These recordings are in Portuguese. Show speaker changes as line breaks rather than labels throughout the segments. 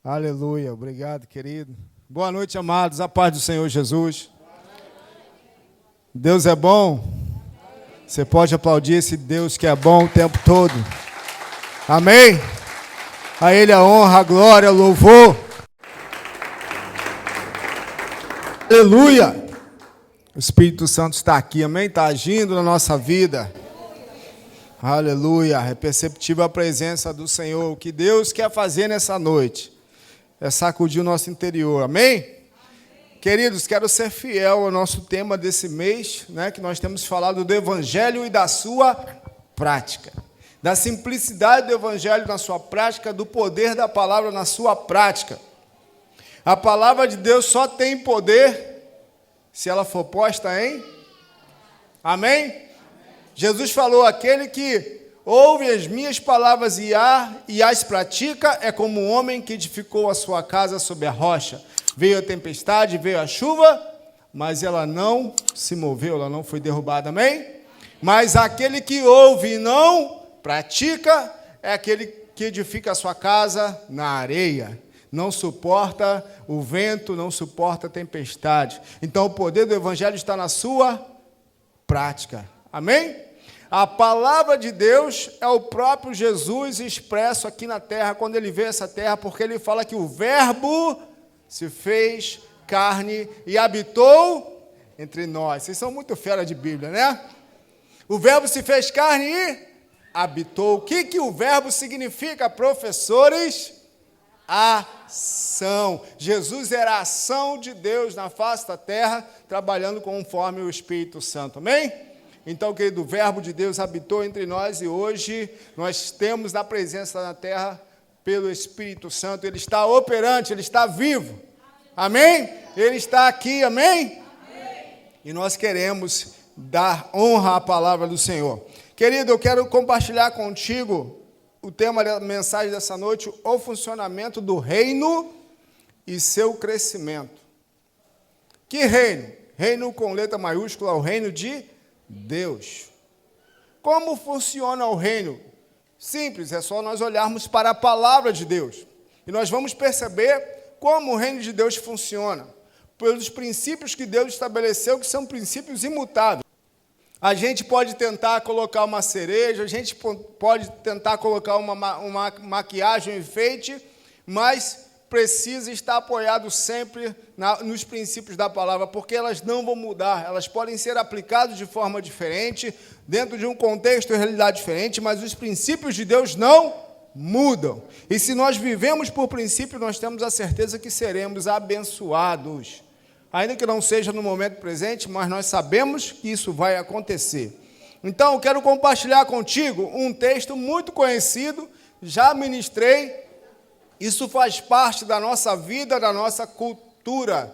Aleluia, obrigado, querido. Boa noite, amados, a paz do Senhor Jesus. Deus é bom. Você pode aplaudir esse Deus que é bom o tempo todo. Amém? A Ele a honra, a glória, o louvor. Aleluia. O Espírito Santo está aqui, amém? Está agindo na nossa vida. Aleluia. É perceptível a presença do Senhor. O que Deus quer fazer nessa noite é sacudir o nosso interior, amém? Queridos, quero ser fiel ao nosso tema desse mês, né, que nós temos falado do Evangelho e da sua prática. Da simplicidade do Evangelho na sua prática, do poder da palavra na sua prática. A palavra de Deus só tem poder se ela for posta em... Amém? Jesus falou, aquele que ouve as minhas palavras e as pratica, é como um homem que edificou a sua casa sobre a rocha. Veio a tempestade, veio a chuva, mas ela não se moveu, ela não foi derrubada, amém? Mas aquele que ouve e não pratica, é aquele que edifica a sua casa na areia. Não suporta o vento, não suporta a tempestade. Então o poder do Evangelho está na sua prática, amém? A palavra de Deus é o próprio Jesus expresso aqui na terra, quando ele veio a essa terra, porque ele fala que o verbo se fez carne e habitou entre nós. Vocês são muito fera de Bíblia, né? O verbo se fez carne e habitou. O que o verbo significa, professores? Ação. Jesus era a ação de Deus na face da terra, trabalhando conforme o Espírito Santo, amém? Então, querido, o verbo de Deus habitou entre nós e hoje nós temos na presença na terra pelo Espírito Santo. Ele está operante, ele está vivo. Amém? Ele está aqui, amém? E nós queremos dar honra à palavra do Senhor. Querido, eu quero compartilhar contigo o tema da mensagem dessa noite, o funcionamento do reino e seu crescimento. Que reino? Reino com letra maiúscula, o reino de Deus. Como funciona o reino? Simples, é só nós olharmos para a palavra de Deus. E nós vamos perceber como o reino de Deus funciona. Pelos princípios que Deus estabeleceu, que são princípios imutáveis. A gente pode tentar colocar uma cereja, a gente pode tentar colocar uma maquiagem, um enfeite, mas precisa estar apoiado sempre nos princípios da palavra, porque elas não vão mudar, elas podem ser aplicadas de forma diferente, dentro de um contexto e realidade diferente, mas os princípios de Deus não mudam. E se nós vivemos por princípio, nós temos a certeza que seremos abençoados. Ainda que não seja no momento presente, mas nós sabemos que isso vai acontecer. Então, eu quero compartilhar contigo um texto muito conhecido, já ministrei. Isso faz parte da nossa vida, da nossa cultura.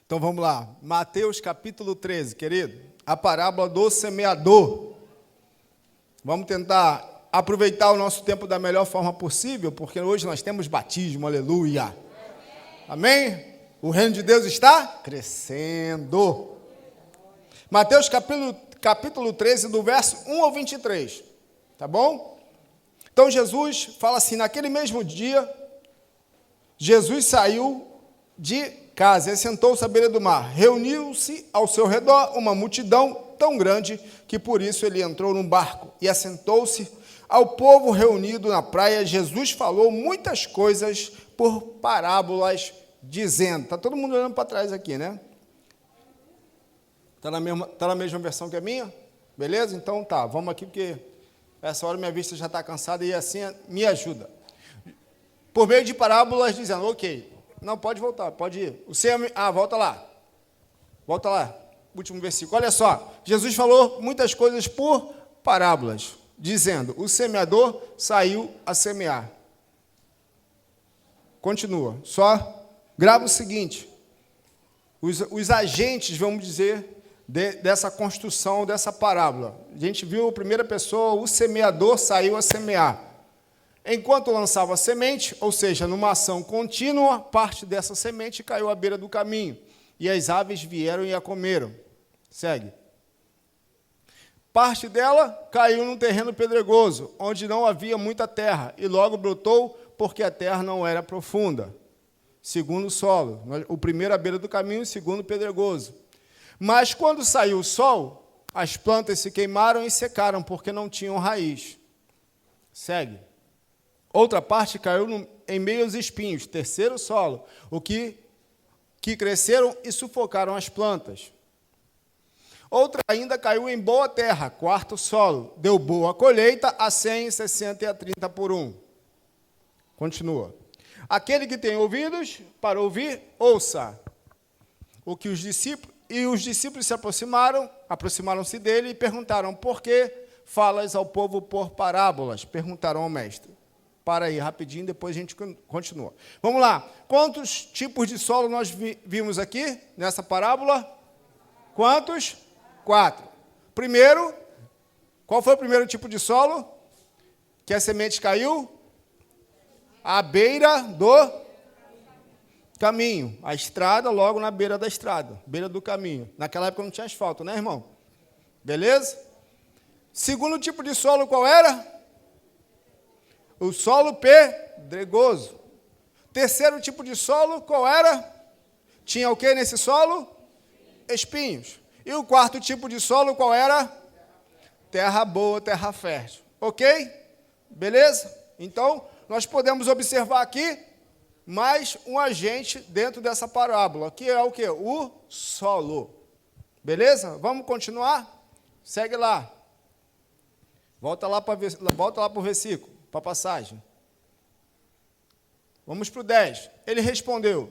Então vamos lá. Mateus capítulo 13, querido. A parábola do semeador. Vamos tentar aproveitar o nosso tempo da melhor forma possível, porque hoje nós temos batismo, aleluia. Amém? O reino de Deus está crescendo. Mateus capítulo 13, do verso 1 ao 23. Tá bom? Então, Jesus fala assim, naquele mesmo dia, Jesus saiu de casa e sentou-se à beira do mar. Reuniu-se ao seu redor uma multidão tão grande que por isso ele entrou num barco e assentou-se. Ao povo reunido na praia, Jesus falou muitas coisas por parábolas, dizendo... Está todo mundo olhando para trás aqui, né? Está na mesma versão que a minha? Beleza? Então tá, vamos aqui porque... Essa hora minha vista já está cansada e assim me ajuda. Por meio de parábolas dizendo, ok, não, pode voltar, pode ir. Volta lá. Volta lá, último versículo. Olha só, Jesus falou muitas coisas por parábolas, dizendo, o semeador saiu a semear. Continua, só grava o seguinte, os agentes, vamos dizer, dessa construção, dessa parábola. A gente viu a primeira pessoa, o semeador saiu a semear. Enquanto lançava a semente, ou seja, numa ação contínua, parte dessa semente caiu à beira do caminho, e as aves vieram e a comeram. Segue. Parte dela caiu num terreno pedregoso, onde não havia muita terra, e logo brotou, porque a terra não era profunda. Segundo o solo. O primeiro à beira do caminho, o segundo pedregoso. Mas quando saiu o sol, as plantas se queimaram e secaram, porque não tinham raiz. Segue. Outra parte caiu em meio aos espinhos, terceiro solo, o que cresceram e sufocaram as plantas. Outra ainda caiu em boa terra, quarto solo, deu boa colheita, a 100, 60 e a 30 por 1. Continua. Aquele que tem ouvidos para ouvir, ouça. Os discípulos se aproximaram-se dele e perguntaram: por que falas ao povo por parábolas? Perguntaram ao mestre. Para aí, rapidinho, depois a gente continua. Vamos lá. Quantos tipos de solo nós vimos aqui, nessa parábola? Quantos? 4. Primeiro, qual foi o primeiro tipo de solo? Que a semente caiu? À beira do caminho. A estrada, logo na beira da estrada. Beira do caminho. Naquela época não tinha asfalto, né, irmão? Beleza? Segundo tipo de solo, qual era? O solo pedregoso. Terceiro tipo de solo, qual era? Tinha o que nesse solo? Espinhos. E o quarto tipo de solo, qual era? Terra boa, terra fértil. Ok? Beleza? Então, nós podemos observar aqui mais um agente dentro dessa parábola, que é o quê? O solo. Beleza? Vamos continuar? Segue lá. Volta lá para o versículo. Para a passagem. Vamos para o 10. Ele respondeu: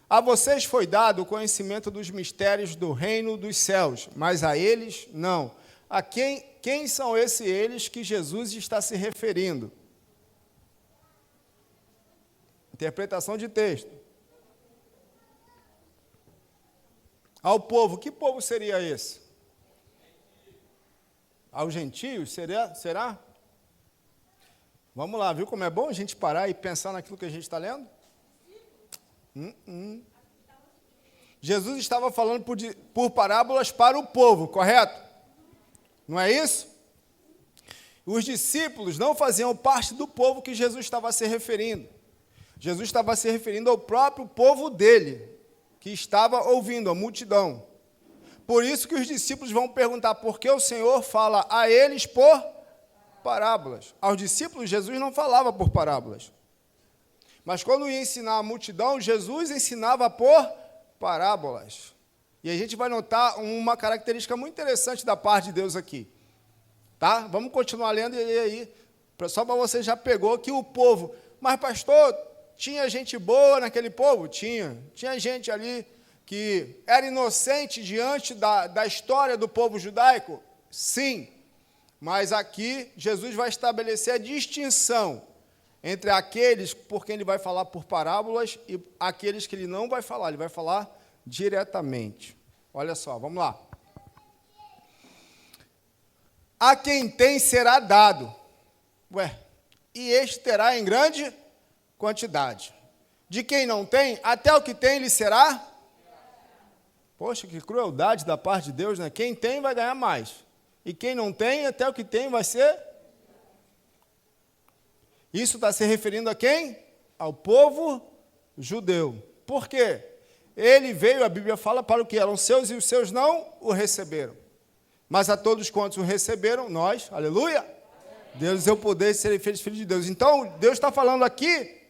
a vocês foi dado o conhecimento dos mistérios do reino dos céus, mas a eles não. A quem são eles que Jesus está se referindo? Interpretação de texto. Ao povo. Que povo seria esse? Aos gentios? Será? Vamos lá, viu como é bom a gente parar e pensar naquilo que a gente está lendo? Jesus estava falando por parábolas para o povo, correto? Não é isso? Os discípulos não faziam parte do povo que Jesus estava se referindo. Jesus estava se referindo ao próprio povo dele, que estava ouvindo, a multidão. Por isso que os discípulos vão perguntar por que o Senhor fala a eles por parábolas. Aos discípulos, Jesus não falava por parábolas. Mas quando ia ensinar a multidão, Jesus ensinava por parábolas. E a gente vai notar uma característica muito interessante da parte de Deus aqui. Tá? Vamos continuar lendo e aí, só para você já pegou que o povo... Mas, pastor, tinha gente boa naquele povo? Tinha. Tinha gente ali que era inocente diante da história do povo judaico? Sim. Mas aqui, Jesus vai estabelecer a distinção entre aqueles por quem ele vai falar por parábolas e aqueles que ele não vai falar, ele vai falar diretamente. Olha só, vamos lá. A quem tem será dado. E este terá em grande quantidade. De quem não tem, até o que tem lhe será. Poxa, que crueldade da parte de Deus, né? Quem tem vai ganhar mais. E quem não tem, até o que tem vai ser... Isso está se referindo a quem? Ao povo judeu. Por quê? Ele veio, a Bíblia fala, para o que eram seus e os seus não o receberam. Mas a todos quantos o receberam, nós, aleluia, Deus deu o poder de serem feitos filhos de Deus. Então, Deus está falando aqui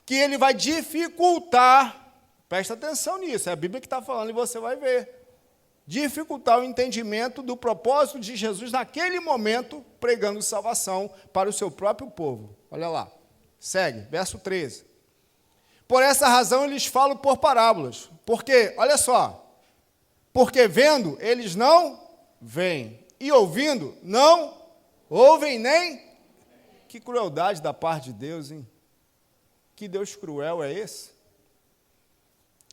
que ele vai dificultar, presta atenção nisso, é a Bíblia que está falando e você vai ver. Dificultar o entendimento do propósito de Jesus naquele momento, pregando salvação para o seu próprio povo. Olha lá, segue, verso 13. Por essa razão eu lhes falo por parábolas. Porque, olha só, porque vendo, eles não veem, e ouvindo, não ouvem nem... Que crueldade da parte de Deus, hein? Que Deus cruel é esse?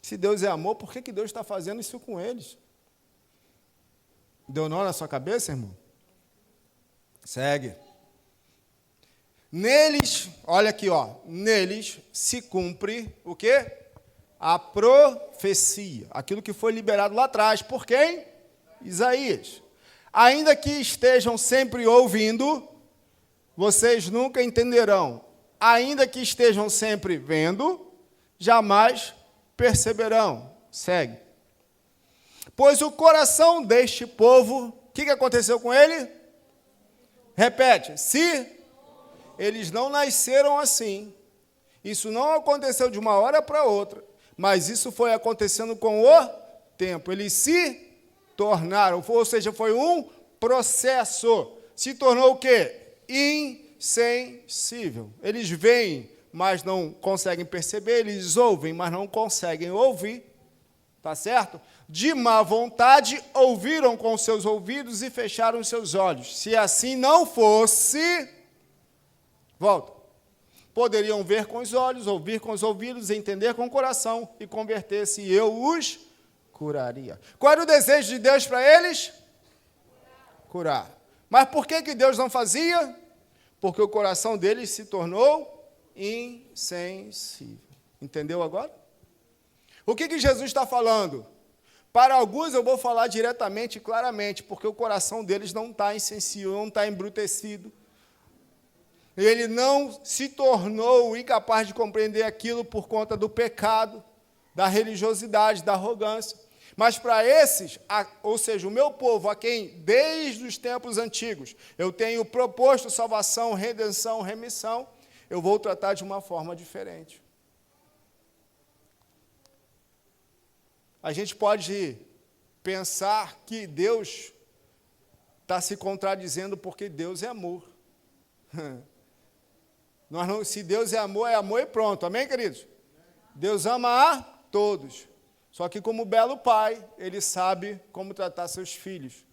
Se Deus é amor, por que Deus está fazendo isso com eles? Deu nó na sua cabeça, irmão? Segue. Neles, olha aqui, neles se cumpre o quê? A profecia. Aquilo que foi liberado lá atrás. Por quem? Isaías. Ainda que estejam sempre ouvindo, vocês nunca entenderão. ainda que estejam sempre vendo, jamais perceberão. Segue. Pois o coração deste povo, o que aconteceu com ele? Repete. Se eles não nasceram assim, isso não aconteceu de uma hora para outra, mas isso foi acontecendo com o tempo. Eles se tornaram, ou seja, foi um processo. Se tornou o quê? Insensível. Eles veem, mas não conseguem perceber. Eles ouvem, mas não conseguem ouvir. Tá certo? De má vontade, ouviram com seus ouvidos e fecharam seus olhos. Se assim não fosse, volta. Poderiam ver com os olhos, ouvir com os ouvidos, entender com o coração e converter-se, e eu os curaria. Qual era o desejo de Deus para eles? Curar. Mas por que Deus não fazia? Porque o coração deles se tornou insensível. Entendeu agora? O que Jesus está falando? Para alguns eu vou falar diretamente e claramente, porque o coração deles não está insensível, não está embrutecido. Ele não se tornou incapaz de compreender aquilo por conta do pecado, da religiosidade, da arrogância. Mas para esses, ou seja, o meu povo, a quem desde os tempos antigos eu tenho proposto salvação, redenção, remissão, eu vou tratar de uma forma diferente. A gente pode pensar que Deus está se contradizendo porque Deus é amor. Se Deus é amor e pronto. Amém, queridos? Deus ama a todos. Só que como belo pai, ele sabe como tratar seus filhos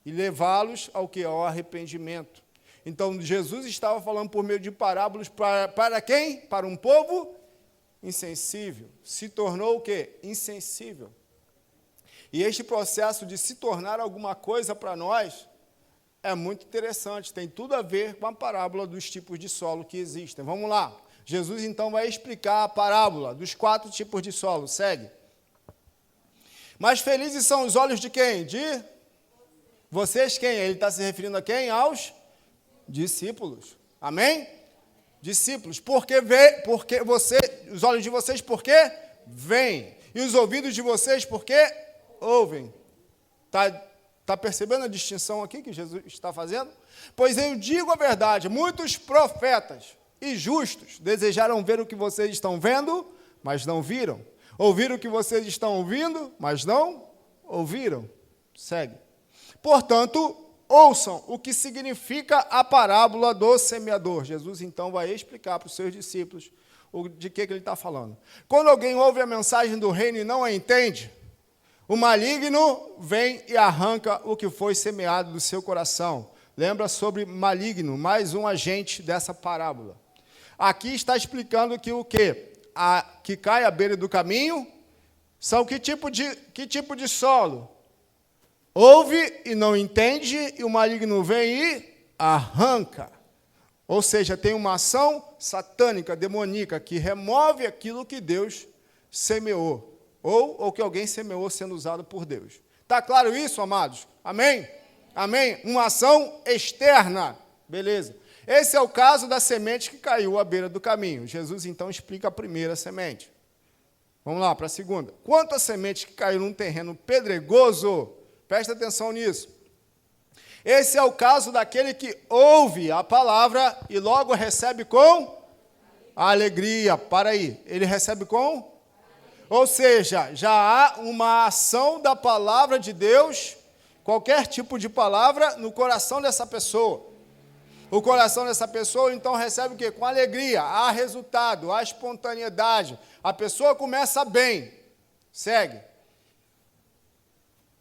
e levá-los ao que? Ao arrependimento. Então, Jesus estava falando por meio de parábolas para quem? Para um povo insensível. Se tornou o quê? Insensível. E este processo de se tornar alguma coisa para nós é muito interessante, tem tudo a ver com a parábola dos tipos de solo que existem. Vamos lá. Jesus, então, vai explicar a parábola dos 4 tipos de solo. Segue. Mas felizes são os olhos de quem? De vocês quem? Ele está se referindo a quem? Aos discípulos. Amém? Discípulos. Porque os olhos de vocês, por quê? Veem. E os ouvidos de vocês, por quê? Ouvem. Está percebendo a distinção aqui que Jesus está fazendo? Pois eu digo a verdade, muitos profetas e justos desejaram ver o que vocês estão vendo, mas não viram. Ouvir o que vocês estão ouvindo, mas não ouviram. Segue. Portanto, ouçam o que significa a parábola do semeador. Jesus, então, vai explicar para os seus discípulos de que ele está falando. Quando alguém ouve a mensagem do reino e não a entende, o maligno vem e arranca o que foi semeado do seu coração. Lembra sobre maligno, mais um agente dessa parábola. Aqui está explicando que o quê? Que cai à beira do caminho são que tipo de solo? Ouve e não entende, e o maligno vem e arranca. Ou seja, tem uma ação satânica, demoníaca, que remove aquilo que Deus semeou. Ou que alguém semeou sendo usado por Deus. Está claro isso, amados? Amém? Amém? Uma ação externa. Beleza. Esse é o caso da semente que caiu à beira do caminho. Jesus, então, explica a primeira semente. Vamos lá para a segunda. Quanto à semente que caiu num terreno pedregoso, presta atenção nisso. Esse é o caso daquele que ouve a palavra e logo recebe com alegria. Para aí. Ele recebe com? Ou seja, já há uma ação da palavra de Deus, qualquer tipo de palavra, no coração dessa pessoa. O coração dessa pessoa, então, recebe o quê? Com alegria, há resultado, há espontaneidade. A pessoa começa bem. Segue.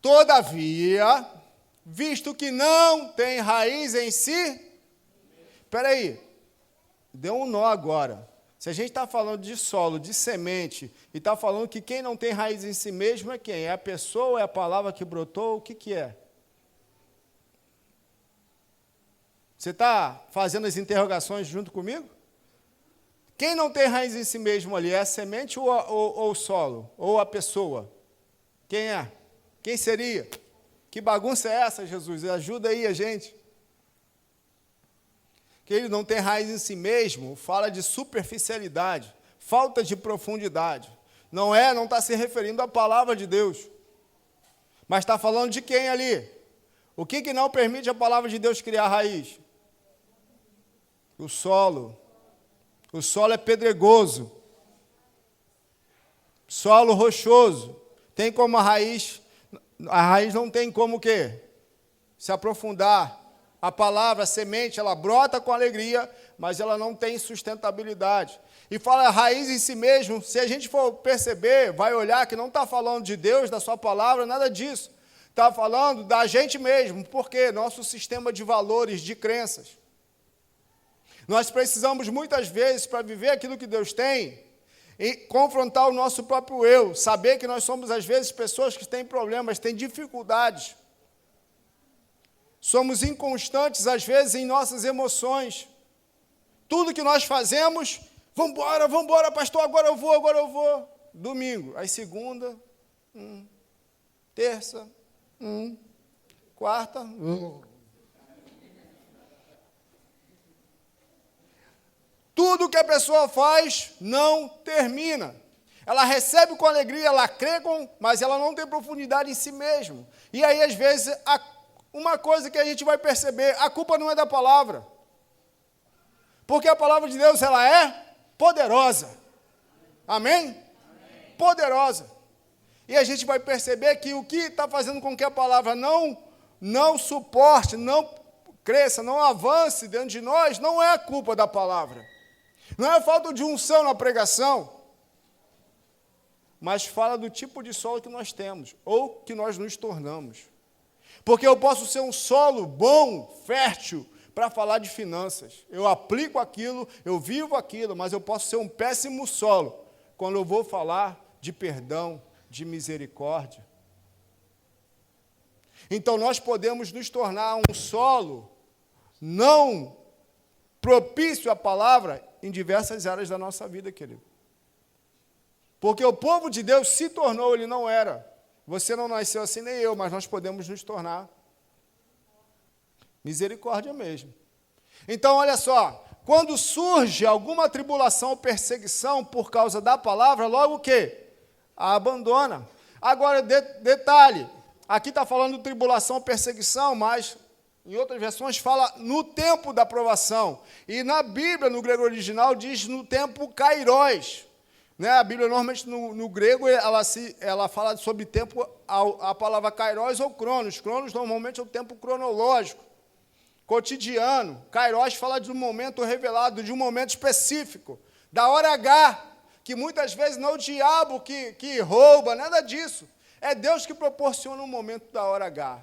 Todavia, visto que não tem raiz em si... Espera aí, deu um nó agora. Se a gente está falando de solo, de semente, e está falando que quem não tem raiz em si mesmo é quem? É a pessoa, é a palavra que brotou, o que é? Você está fazendo as interrogações junto comigo? Quem não tem raiz em si mesmo ali, é a semente ou o solo? Ou a pessoa? Quem é? Quem seria? Que bagunça é essa, Jesus? Ajuda aí a gente. que ele não tem raiz em si mesmo, fala de superficialidade, falta de profundidade. Não está se referindo à palavra de Deus. Mas está falando de quem ali? O que não permite a palavra de Deus criar raiz? O solo. O solo é pedregoso. Solo rochoso. Tem como a raiz não tem como o quê? Se aprofundar. A palavra, a semente, ela brota com alegria, mas ela não tem sustentabilidade. E fala raiz em si mesmo, se a gente for perceber, vai olhar que não está falando de Deus, da sua palavra, nada disso. Está falando da gente mesmo, porque nosso sistema de valores, de crenças. Nós precisamos muitas vezes, para viver aquilo que Deus tem, e confrontar o nosso próprio eu, saber que nós somos às vezes pessoas que têm problemas, têm dificuldades. Somos inconstantes, às vezes, em nossas emoções. Tudo que nós fazemos, vamos embora, pastor, agora eu vou. Domingo, aí segunda, terça, quarta. Tudo que a pessoa faz não termina. Ela recebe com alegria, ela crê mas ela não tem profundidade em si mesma. E aí, às vezes, uma coisa que a gente vai perceber, a culpa não é da palavra. Porque a palavra de Deus, ela é poderosa. Amém? Poderosa. E a gente vai perceber que o que está fazendo com que a palavra não suporte, não cresça, não avance dentro de nós, não é a culpa da palavra. Não é a falta de unção na pregação, mas fala do tipo de solo que nós temos, ou que nós nos tornamos. Porque eu posso ser um solo bom, fértil, para falar de finanças. Eu aplico aquilo, eu vivo aquilo, mas eu posso ser um péssimo solo quando eu vou falar de perdão, de misericórdia. Então, nós podemos nos tornar um solo não propício à palavra em diversas áreas da nossa vida, querido. Porque o povo de Deus se tornou, ele não era. Você não nasceu assim, nem eu, mas nós podemos nos tornar. Misericórdia mesmo. Então, olha só, quando surge alguma tribulação ou perseguição por causa da palavra, logo o quê? A abandona. Agora, detalhe, aqui está falando de tribulação ou perseguição, mas em outras versões fala no tempo da provação. E na Bíblia, no grego original, diz no tempo kairos. Né? A Bíblia, normalmente, no grego, ela fala sobre tempo, a palavra kairos ou cronos. Cronos, normalmente, é o tempo cronológico, cotidiano. Kairos fala de um momento revelado, de um momento específico, da hora H, que muitas vezes não é o diabo que rouba, nada disso. É Deus que proporciona um momento da hora H.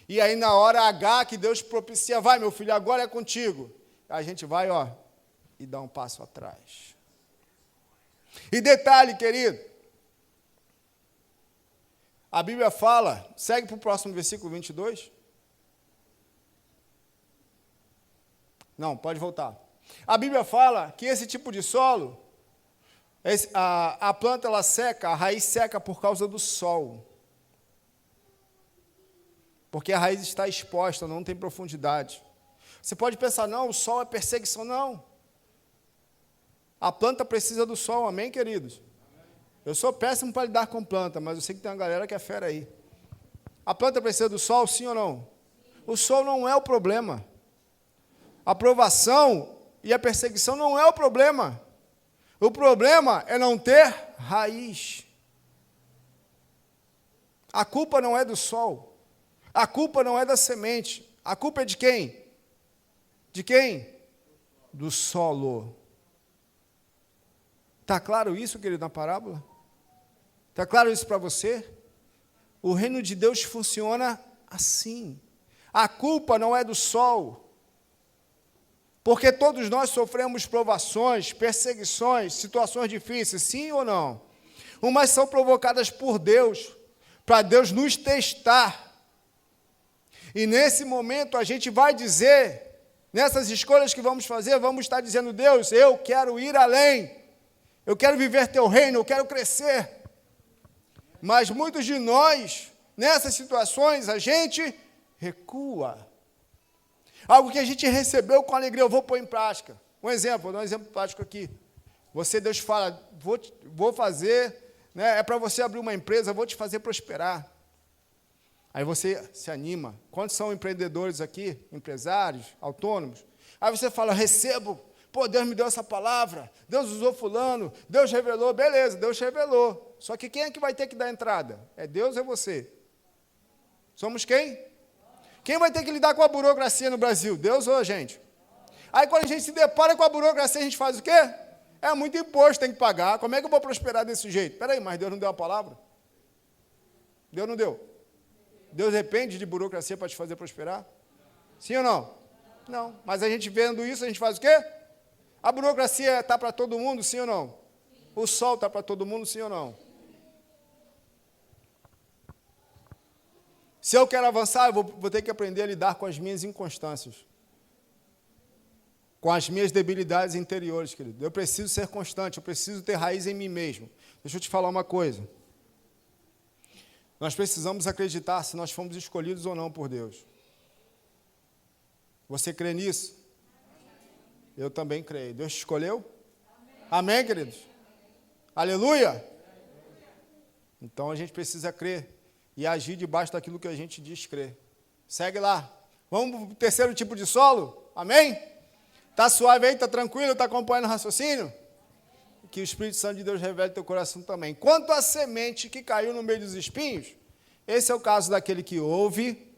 E aí, na hora H, que Deus propicia, vai, meu filho, agora é contigo. A gente vai, e dá um passo atrás. E detalhe, querido, a Bíblia fala, segue para o próximo versículo 22. Não, pode voltar. A Bíblia fala que esse tipo de solo, a planta ela seca, a raiz seca por causa do sol. Porque a raiz está exposta, não tem profundidade. Você pode pensar, não, o sol é perseguição. Não. A planta precisa do sol, amém, queridos? Eu sou péssimo para lidar com planta, mas eu sei que tem uma galera que é fera aí. A planta precisa do sol, sim ou não? O sol não é o problema. A provação e a perseguição não é o problema. O problema é não ter raiz. A culpa não é do sol. A culpa não é da semente. A culpa é de quem? De quem? Do solo. Está claro isso, querido, na parábola? Está claro isso para você? O reino de Deus funciona assim. A culpa não é do sol. Porque todos nós sofremos provações, perseguições, situações difíceis, sim ou não? Umas são provocadas por Deus, para Deus nos testar. E nesse momento a gente vai dizer, nessas escolhas que vamos fazer, vamos estar dizendo, Deus, eu quero ir além. Eu quero viver teu reino, eu quero crescer. Mas muitos de nós, nessas situações, a gente recua. Algo que a gente recebeu com alegria, eu vou pôr em prática. Vou dar um exemplo prático aqui. Deus fala, vou fazer, né, é para você abrir uma empresa, vou te fazer prosperar. Aí você se anima. Quantos são empreendedores aqui? Empresários, autônomos? Aí você fala, recebo. Pô, Deus me deu essa palavra. Deus usou fulano. Deus revelou. Beleza, Deus revelou. Só que quem é que vai ter que dar entrada? É Deus ou é você? Somos quem? Quem vai ter que lidar com a burocracia no Brasil? Deus ou a gente? Aí quando a gente se depara com a burocracia, a gente faz o quê? É muito imposto, tem que pagar. Como é que eu vou prosperar desse jeito? Espera aí, mas Deus não deu a palavra? Deus não deu? Deus depende de burocracia para te fazer prosperar? Sim ou não? Não. Mas a gente vendo isso, a gente faz o quê? A burocracia está para todo mundo, sim ou não? O sol está para todo mundo, sim ou não? Se eu quero avançar, eu vou ter que aprender a lidar com as minhas inconstâncias. Com as minhas debilidades interiores, querido. Eu preciso ser constante, eu preciso ter raiz em mim mesmo. Deixa eu te falar uma coisa. Nós precisamos acreditar se nós fomos escolhidos ou não por Deus. Você crê nisso? Eu também creio. Deus te escolheu? Amém, queridos? Aleluia? Então a gente precisa crer e agir debaixo daquilo que a gente diz crer. Segue lá. Vamos para o terceiro tipo de solo? Amém? Está suave aí? Está tranquilo? Está acompanhando o raciocínio? Que o Espírito Santo de Deus revele teu coração também. Quanto à semente que caiu no meio dos espinhos, esse é o caso daquele que ouve,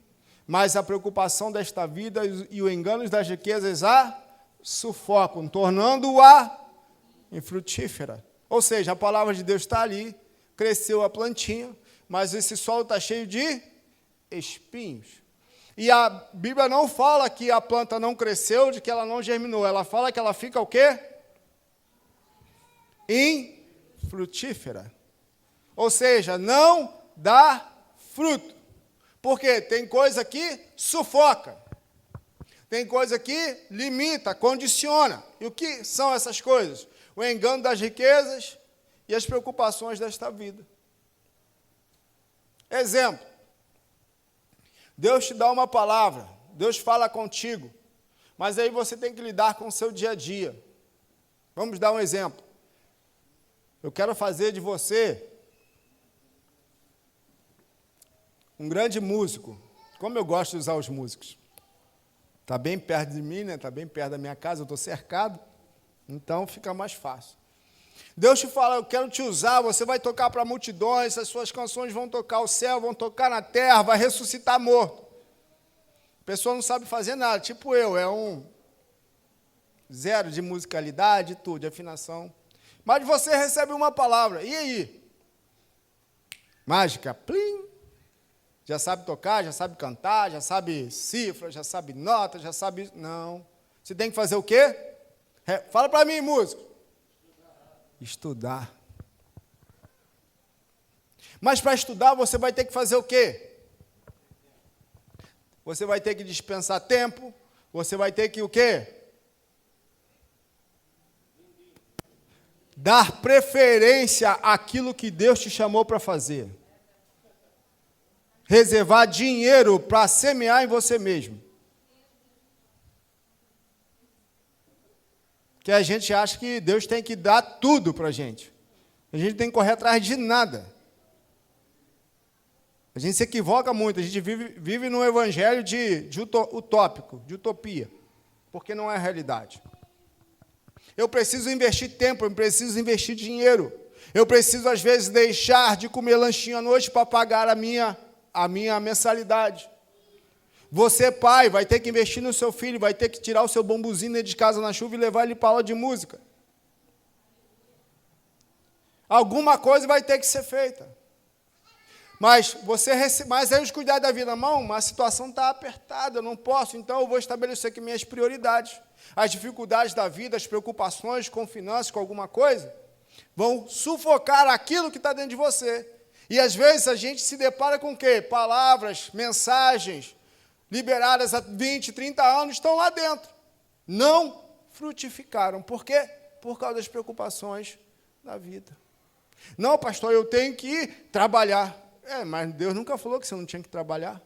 mas a preocupação desta vida e o engano das riquezas a sufocam, tornando-a infrutífera. Ou seja, a palavra de Deus está ali, cresceu a plantinha, mas esse solo está cheio de espinhos. E a Bíblia não fala que a planta não cresceu, de que ela não germinou. Ela fala que ela fica o quê? Infrutífera. Ou seja, não dá fruto. Porque tem coisa que sufoca. Tem coisa que limita, condiciona. E o que são essas coisas? O engano das riquezas e as preocupações desta vida. Exemplo. Deus te dá uma palavra, Deus fala contigo, mas aí você tem que lidar com o seu dia a dia. Vamos dar um exemplo. Eu quero fazer de você um grande músico. Como eu gosto de usar os músicos. Está bem perto de mim, né? Está bem perto da minha casa, eu estou cercado, então fica mais fácil. Deus te fala, eu quero te usar, você vai tocar para multidões, as suas canções vão tocar o céu, vão tocar na terra, vai ressuscitar morto. A pessoa não sabe fazer nada, tipo eu, é um zero de musicalidade, tudo, de afinação. Mas você recebe uma palavra, e aí? Mágica, plim. Já sabe tocar, já sabe cantar, já sabe cifra, já sabe nota, já sabe... Não. Você tem que fazer o quê? Fala para mim, músico. Estudar. Mas para estudar você vai ter que fazer o quê? Você vai ter que dispensar tempo, você vai ter que o quê? Dar preferência àquilo que Deus te chamou para fazer. Reservar dinheiro para semear em você mesmo. Que a gente acha que Deus tem que dar tudo para a gente. A gente tem que correr atrás de nada. A gente se equivoca muito, a gente vive num evangelho de utópico, de utopia, porque não é a realidade. Eu preciso investir tempo, eu preciso investir dinheiro. Eu preciso, às vezes, deixar de comer lanchinho à noite para pagar a minha mensalidade. Você, pai, vai ter que investir no seu filho, vai ter que tirar o seu bambuzinho de casa na chuva e levar ele para a aula de música. Alguma coisa vai ter que ser feita. Mas aí os cuidados da vida, irmão, a situação está apertada, eu não posso, então eu vou estabelecer aqui minhas prioridades. As dificuldades da vida, as preocupações com finanças, com alguma coisa, vão sufocar aquilo que está dentro de você. E às vezes a gente se depara com o quê? Palavras, mensagens, liberadas há 20, 30 anos, estão lá dentro. Não frutificaram. Por quê? Por causa das preocupações da vida. Não, pastor, eu tenho que ir trabalhar. Mas Deus nunca falou que você não tinha que trabalhar.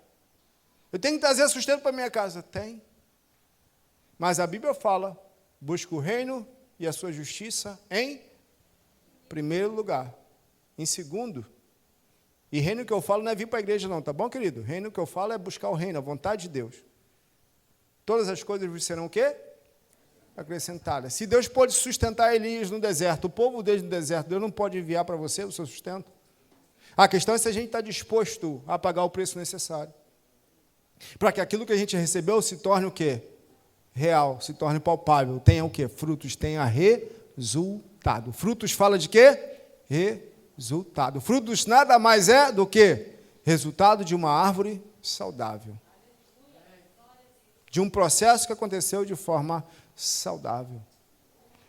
Eu tenho que trazer sustento para minha casa. Tem. Mas a Bíblia fala, busca o reino e a sua justiça em primeiro lugar. Em segundo, e reino que eu falo não é vir para a igreja não, tá bom, querido? Reino que eu falo é buscar o reino, a vontade de Deus. Todas as coisas vos serão o quê? Acrescentadas. Se Deus pode sustentar Elias no deserto, o povo dele no deserto, Deus não pode enviar para você o seu sustento? A questão é se a gente está disposto a pagar o preço necessário. Para que aquilo que a gente recebeu se torne o quê? Real, se torne palpável. Tenha o quê? Frutos, tenha resultado. Frutos fala de quê? Resultado. Frutos nada mais é do que resultado de uma árvore saudável. De um processo que aconteceu de forma saudável.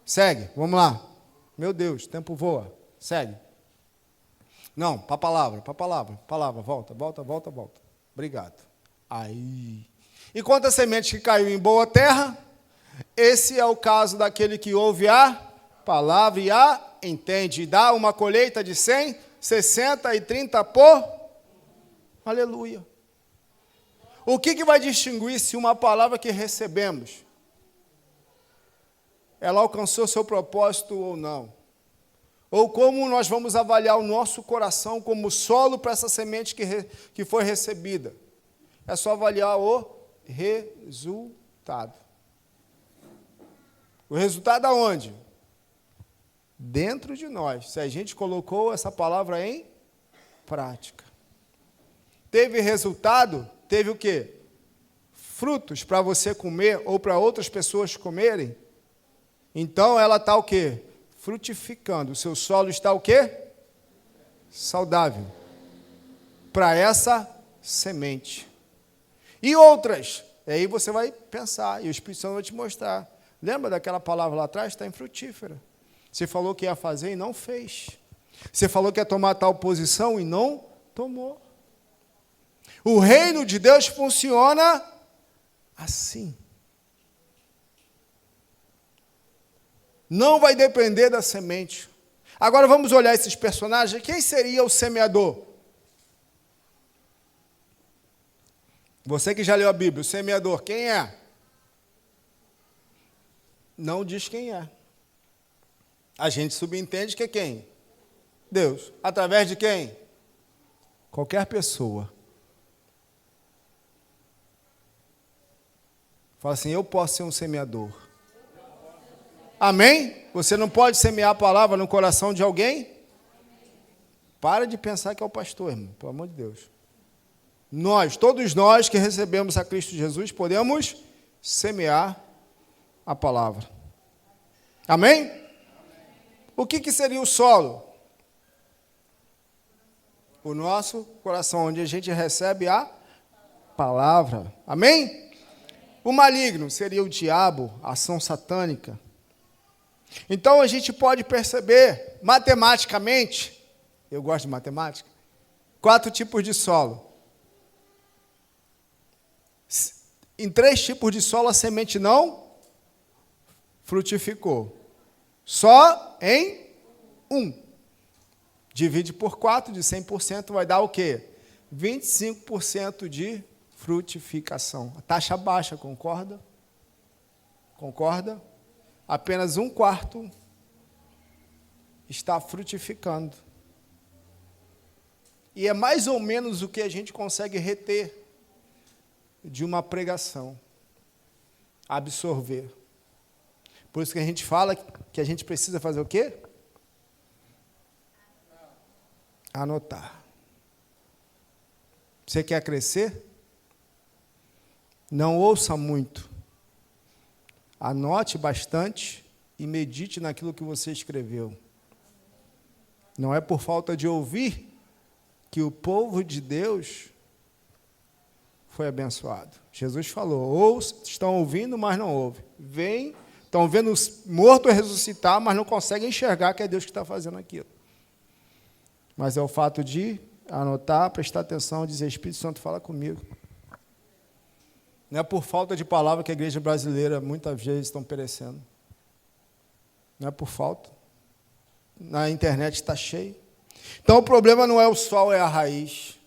Segue, vamos lá. Meu Deus, o tempo voa. Segue. Não, para a palavra, volta. Obrigado. Aí. E quanto à semente que caiu em boa terra, esse é o caso daquele que ouve a palavra e a entende. E dá uma colheita de 100, 60 e 30 por... Aleluia. O que vai distinguir se uma palavra que recebemos, ela alcançou seu propósito ou não? Ou como nós vamos avaliar o nosso coração como solo para essa semente que foi recebida? É só avaliar o resultado. O resultado aonde? Dentro de nós. Se a gente colocou essa palavra em prática. Teve resultado? Teve o quê? Frutos para você comer ou para outras pessoas comerem? Então ela está o quê? Frutificando. O seu solo está o quê? Saudável. Para essa semente. E outras? E aí você vai pensar, e o Espírito Santo vai te mostrar. Lembra daquela palavra lá atrás? Está infrutífera. Você falou que ia fazer e não fez. Você falou que ia tomar tal posição e não tomou. O reino de Deus funciona assim. Não vai depender da semente. Agora vamos olhar esses personagens. Quem seria o semeador? Você que já leu a Bíblia, o semeador, quem é? Não diz quem é. A gente subentende que é quem? Deus. Através de quem? Qualquer pessoa. Fala assim, eu posso ser um semeador. Amém? Você não pode semear a palavra no coração de alguém? Para de pensar que é o pastor, irmão, pelo amor de Deus. Nós, todos nós que recebemos a Cristo Jesus, podemos semear a palavra. Amém? O que seria o solo? O nosso coração, onde a gente recebe a palavra. Amém? O maligno seria o diabo, a ação satânica. Então a gente pode perceber, matematicamente, eu gosto de matemática, 4 tipos de solo. Em 3 tipos de solo a semente não frutificou. Só em 1. Divide por 4, de 100% vai dar o quê? 25% de frutificação. A taxa baixa, concorda? Concorda? Apenas 1/4 está frutificando. E é mais ou menos o que a gente consegue reter de uma pregação. Absorver. Por isso que a gente fala que a gente precisa fazer o quê? Anotar. Você quer crescer? Não ouça muito. Anote bastante e medite naquilo que você escreveu. Não é por falta de ouvir que o povo de Deus foi abençoado. Jesus falou, ou estão ouvindo, mas não ouvem. Vêm, estão vendo os mortos ressuscitar, mas não conseguem enxergar que é Deus que está fazendo aquilo. Mas é o fato de anotar, prestar atenção, dizer, Espírito Santo, fala comigo. Não é por falta de palavra que a igreja brasileira muitas vezes estão perecendo. Não é por falta. Na internet está cheio. Então o problema não é o sol, é a raiz.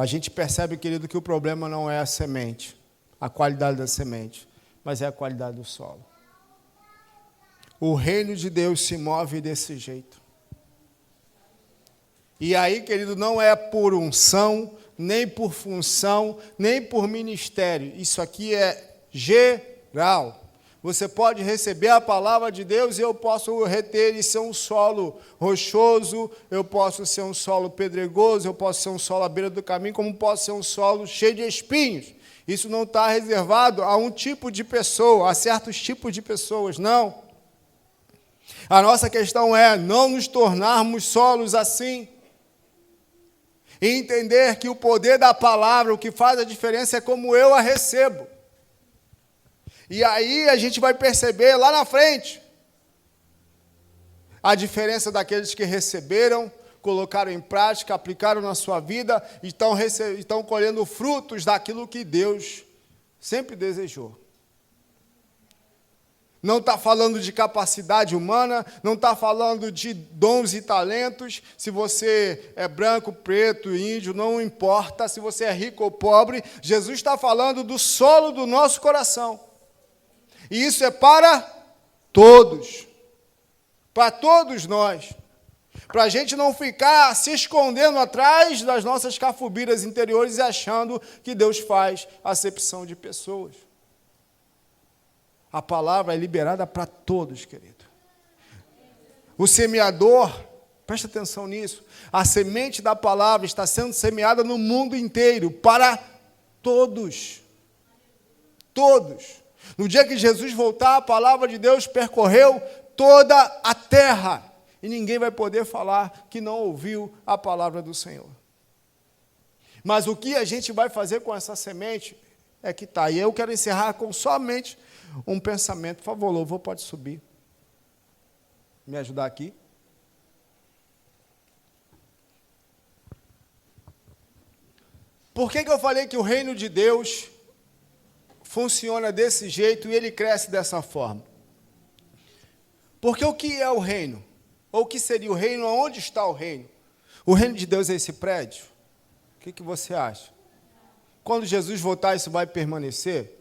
a gente percebe, querido, que o problema não é a semente, a qualidade da semente, mas é a qualidade do solo. O reino de Deus se move desse jeito. E aí, querido, não é por unção, nem por função, nem por ministério. Isso aqui é geral. Você pode receber a palavra de Deus e eu posso reter e ser um solo rochoso, eu posso ser um solo pedregoso, eu posso ser um solo à beira do caminho, como posso ser um solo cheio de espinhos. Isso não está reservado a um tipo de pessoa, a certos tipos de pessoas, não. A nossa questão é não nos tornarmos solos assim. E entender que o poder da palavra, o que faz a diferença é como eu a recebo. E aí a gente vai perceber lá na frente a diferença daqueles que receberam, colocaram em prática, aplicaram na sua vida e estão colhendo frutos daquilo que Deus sempre desejou. Não está falando de capacidade humana, não está falando de dons e talentos. Se você é branco, preto, índio, não importa. Se você é rico ou pobre, Jesus está falando do solo do nosso coração. E isso é para todos. Para todos nós. Para a gente não ficar se escondendo atrás das nossas cafubiras interiores e achando que Deus faz acepção de pessoas. A palavra é liberada para todos, querido. O semeador, presta atenção nisso, a semente da palavra está sendo semeada no mundo inteiro, para todos. Todos. No dia que Jesus voltar, a palavra de Deus percorreu toda a terra. E ninguém vai poder falar que não ouviu a palavra do Senhor. Mas o que a gente vai fazer com essa semente é que está. E eu quero encerrar com somente um pensamento. Por favor, louvor, pode subir. Me ajudar aqui. Por que eu falei que o reino de Deus funciona desse jeito e ele cresce dessa forma? Porque o que é o reino? Ou o que seria o reino? Onde está o reino? O reino de Deus é esse prédio? O que você acha? Quando Jesus voltar, isso vai permanecer?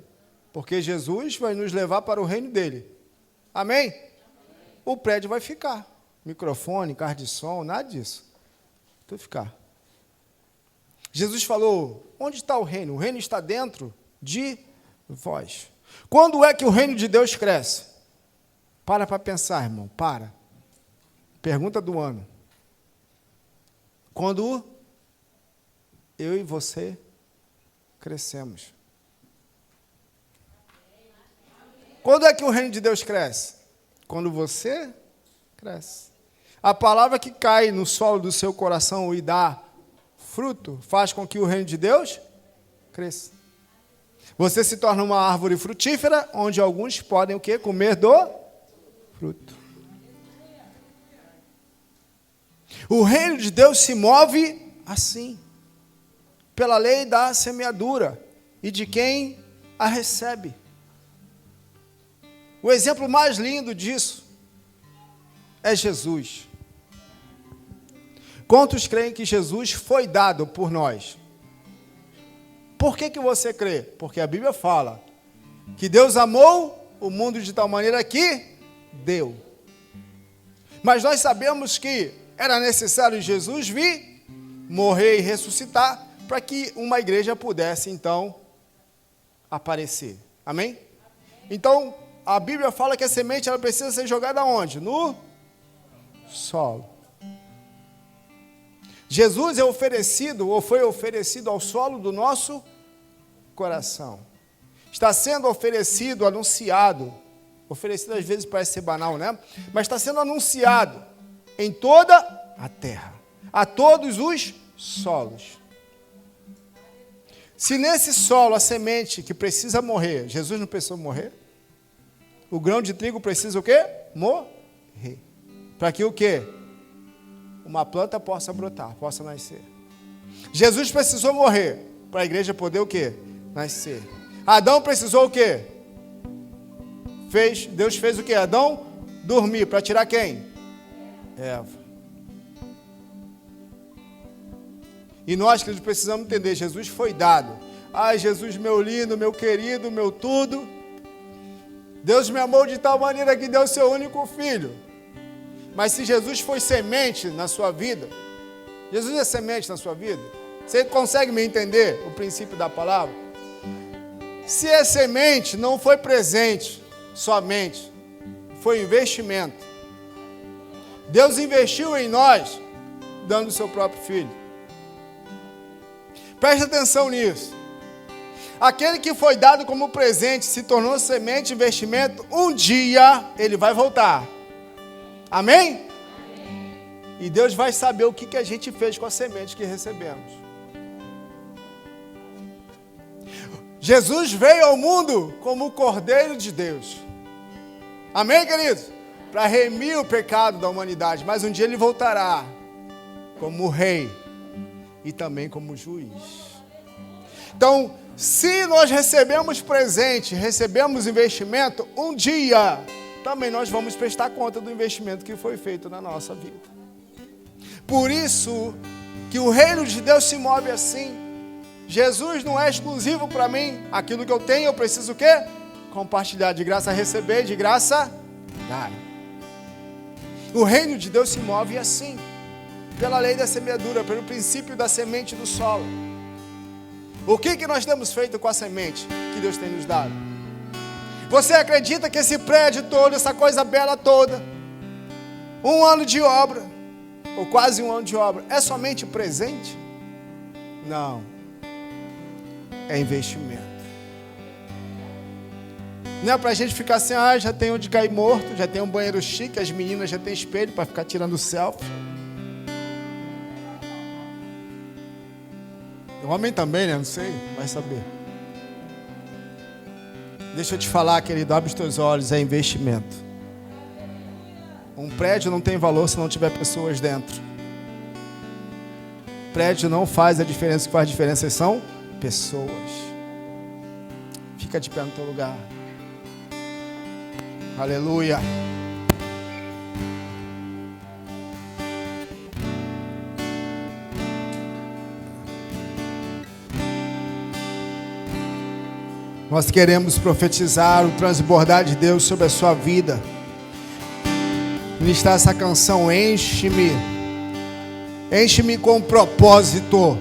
Porque Jesus vai nos levar para o reino dele. Amém? O prédio vai ficar. Microfone, carro de som, nada disso. Tudo ficar. Jesus falou, onde está o reino? O reino está dentro de vós. Quando é que o reino de Deus cresce? Para pensar, irmão, para. Pergunta do ano. Quando eu e você crescemos. Quando é que o reino de Deus cresce? Quando você cresce. A palavra que cai no solo do seu coração e dá fruto, faz com que o reino de Deus cresça. Você se torna uma árvore frutífera, onde alguns podem o quê? Comer do fruto. O reino de Deus se move assim, pela lei da semeadura e de quem a recebe. O exemplo mais lindo disso é Jesus. Quantos creem que Jesus foi dado por nós? Por que você crê? Porque a Bíblia fala que Deus amou o mundo de tal maneira que deu. Mas nós sabemos que era necessário Jesus vir, morrer e ressuscitar, para que uma igreja pudesse, então, aparecer. Amém? Então, a Bíblia fala que a semente ela precisa ser jogada onde? No solo. Jesus é oferecido, ou foi oferecido ao solo do nosso coração. Está sendo oferecido, anunciado. Oferecido às vezes parece ser banal, né? Mas está sendo anunciado em toda a terra, a todos os solos. Se nesse solo a semente que precisa morrer, Jesus não precisou morrer? O grão de trigo precisa o quê? Morrer. Para que o quê? Uma planta possa brotar, possa nascer. Jesus precisou morrer para a igreja poder o quê? Nascer. Adão precisou o quê? Deus fez o quê? Adão dormir para tirar quem? Eva. E nós, queridos, precisamos entender, Jesus foi dado. Ai, Jesus, meu lindo, meu querido, meu tudo. Deus me amou de tal maneira que deu o seu único filho. Mas se Jesus foi semente na sua vida, Jesus é semente na sua vida? Você consegue me entender o princípio da palavra? Se é semente, não foi presente somente, foi investimento. Deus investiu em nós, dando o seu próprio filho. Preste atenção nisso. Aquele que foi dado como presente, se tornou semente, investimento, um dia ele vai voltar. Amém? E Deus vai saber o que a gente fez com a semente que recebemos. Jesus veio ao mundo como o Cordeiro de Deus. Amém, queridos? Para remir o pecado da humanidade. Mas um dia ele voltará como rei e também como juiz. Então, se nós recebemos presente, recebemos investimento, um dia também nós vamos prestar conta do investimento que foi feito na nossa vida. Por isso que o reino de Deus se move assim. Jesus não é exclusivo para mim. Aquilo que eu tenho, eu preciso o quê? Compartilhar. De graça receber, de graça dar. O reino de Deus se move assim. Pela lei da semeadura, pelo princípio da semente do solo. O que nós temos feito com a semente que Deus tem nos dado? Você acredita que esse prédio todo, essa coisa bela toda, 1 ano de obra, ou quase 1 ano de obra, é somente presente? Não. É investimento. Não é para a gente ficar assim, já tem onde cair morto, já tem um banheiro chique, as meninas já tem espelho para ficar tirando selfie. O homem também, né? Não sei, vai saber. Deixa eu te falar, querido, abre os teus olhos, é investimento. Um prédio não tem valor se não tiver pessoas dentro. Prédio não faz a diferença, o que faz a diferença são pessoas. Fica de pé no teu lugar. Aleluia. Nós queremos profetizar o transbordar de Deus sobre a sua vida. Ministrar essa canção, enche-me. Enche-me com propósito.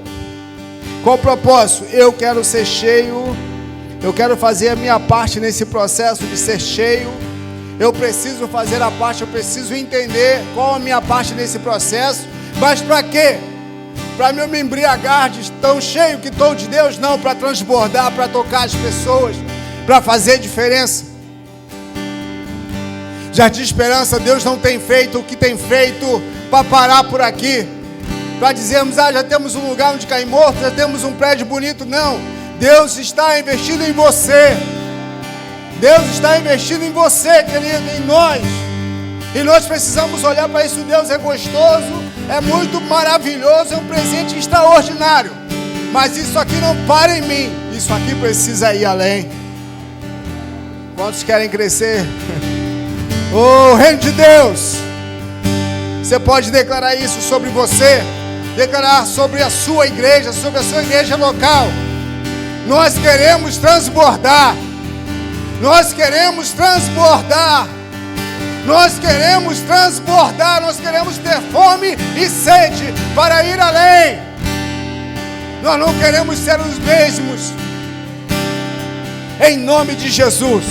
Qual propósito? Eu quero ser cheio. Eu quero fazer a minha parte nesse processo de ser cheio. Eu preciso fazer a parte, eu preciso entender qual a minha parte nesse processo. Mas para quê? Para eu me embriagar de tão cheio que estou de Deus? Não, para transbordar, para tocar as pessoas, para fazer diferença. Jardim Esperança, Deus não tem feito o que tem feito para parar por aqui, para dizermos, já temos um lugar onde cair morto, já temos um prédio bonito. Não, Deus está investindo em você. Deus está investindo em você, querido, em nós. E nós precisamos olhar para isso. Deus é gostoso, é muito maravilhoso, é um presente extraordinário. Mas isso aqui não para em mim. Isso aqui precisa ir além. Quantos querem crescer? Oh, reino de Deus. Você pode declarar isso sobre você, declarar sobre a sua igreja, sobre a sua igreja local. Nós queremos transbordar. Nós queremos transbordar. Nós queremos transbordar. Nós queremos ter fome e sede para ir além. Nós não queremos ser os mesmos. Em nome de Jesus.